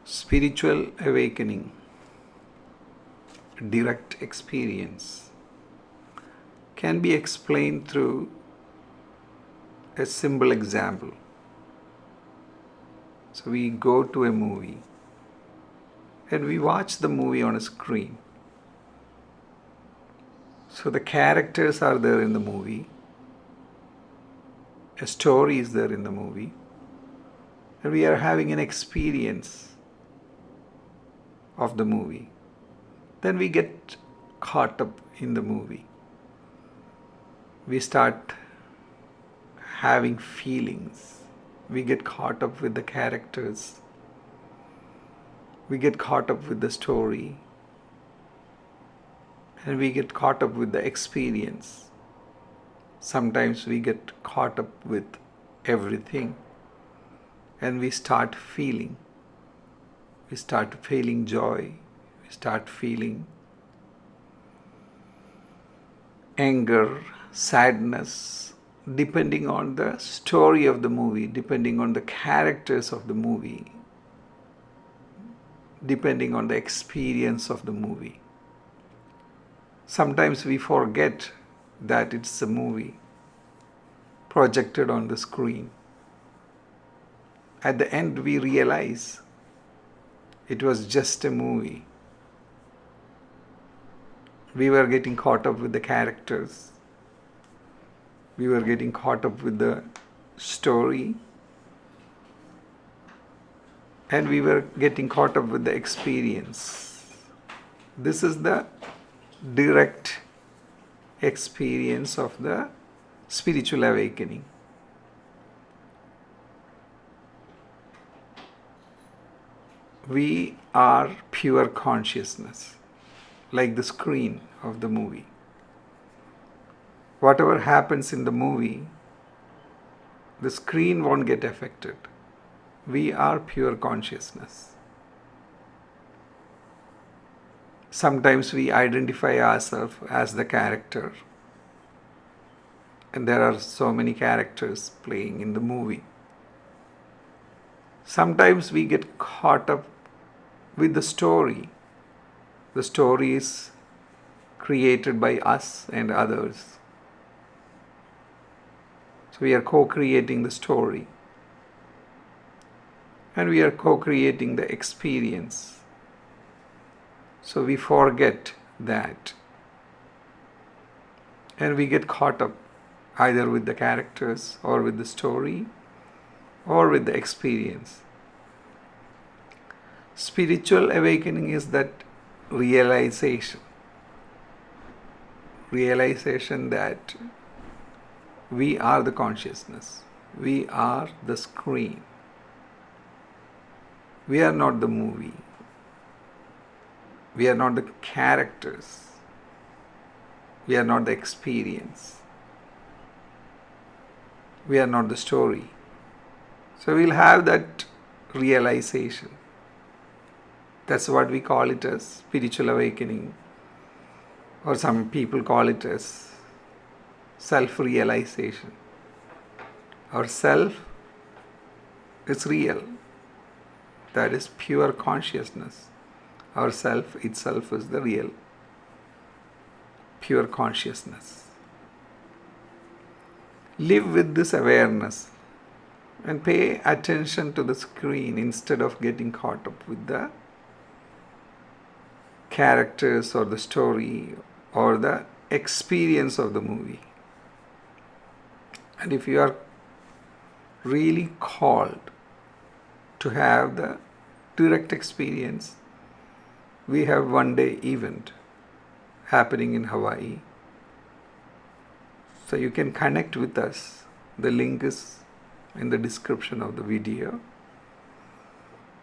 Spiritual awakening, direct experience, can be explained through a simple example. So we go to a movie and we watch the movie on a screen. So the characters are there in the movie, a story is there in the movie, and we are having an experience of the movie. Then we get caught up in the movie. We start having feelings. We get caught up with the characters. We get caught up with the story. And we get caught up with the experience. Sometimes we get caught up with everything. And we start feeling. We start feeling joy. We start feeling anger, sadness, depending on the story of the movie, depending on the characters of the movie, depending on the experience of the movie. Sometimes we forget that it's a movie projected on the screen. At the end, we realize it was just a movie. We were getting caught up with the characters. We were getting caught up with the story. And we were getting caught up with the experience. This is the direct experience of the spiritual awakening. We are pure consciousness, like the screen of the movie. Whatever happens in the movie, the screen won't get affected. We are pure consciousness. Sometimes we identify ourselves as the character. And there are so many characters playing in the movie. Sometimes we get caught up with the story. The story is created by us and others. So we are co-creating the story. And we are co-creating the experience. So we forget that. And we get caught up either with the characters or with the story or with the experience. Spiritual awakening is that realization. Realization that we are the consciousness. We are the screen. We are not the movie. We are not the characters. We are not the experience. We are not the story. So we'll have that realization. That's what we call it as spiritual awakening. Or some people call it as self-realization. Our self is real. That is pure consciousness. Our self itself is the real, pure consciousness. Live with this awareness and pay attention to the screen instead of getting caught up with the characters or the story or the experience of the movie. And if you are really called to have the direct experience, we have one day event happening in Hawaii. So you can connect with us. The link is in the description of the video.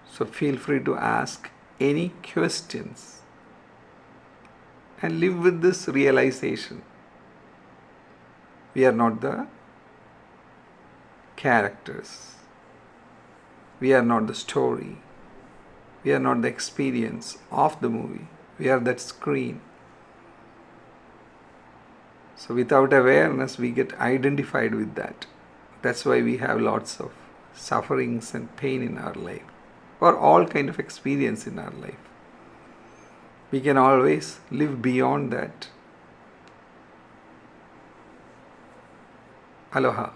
So feel free to ask any questions and live with this realization. We are not the characters. We are not the story. We are not the experience of the movie. We are that screen. So without awareness, we get identified with that. That's why we have lots of sufferings and pain in our life. for all kind of experience in our life. We can always live beyond that. Aloha.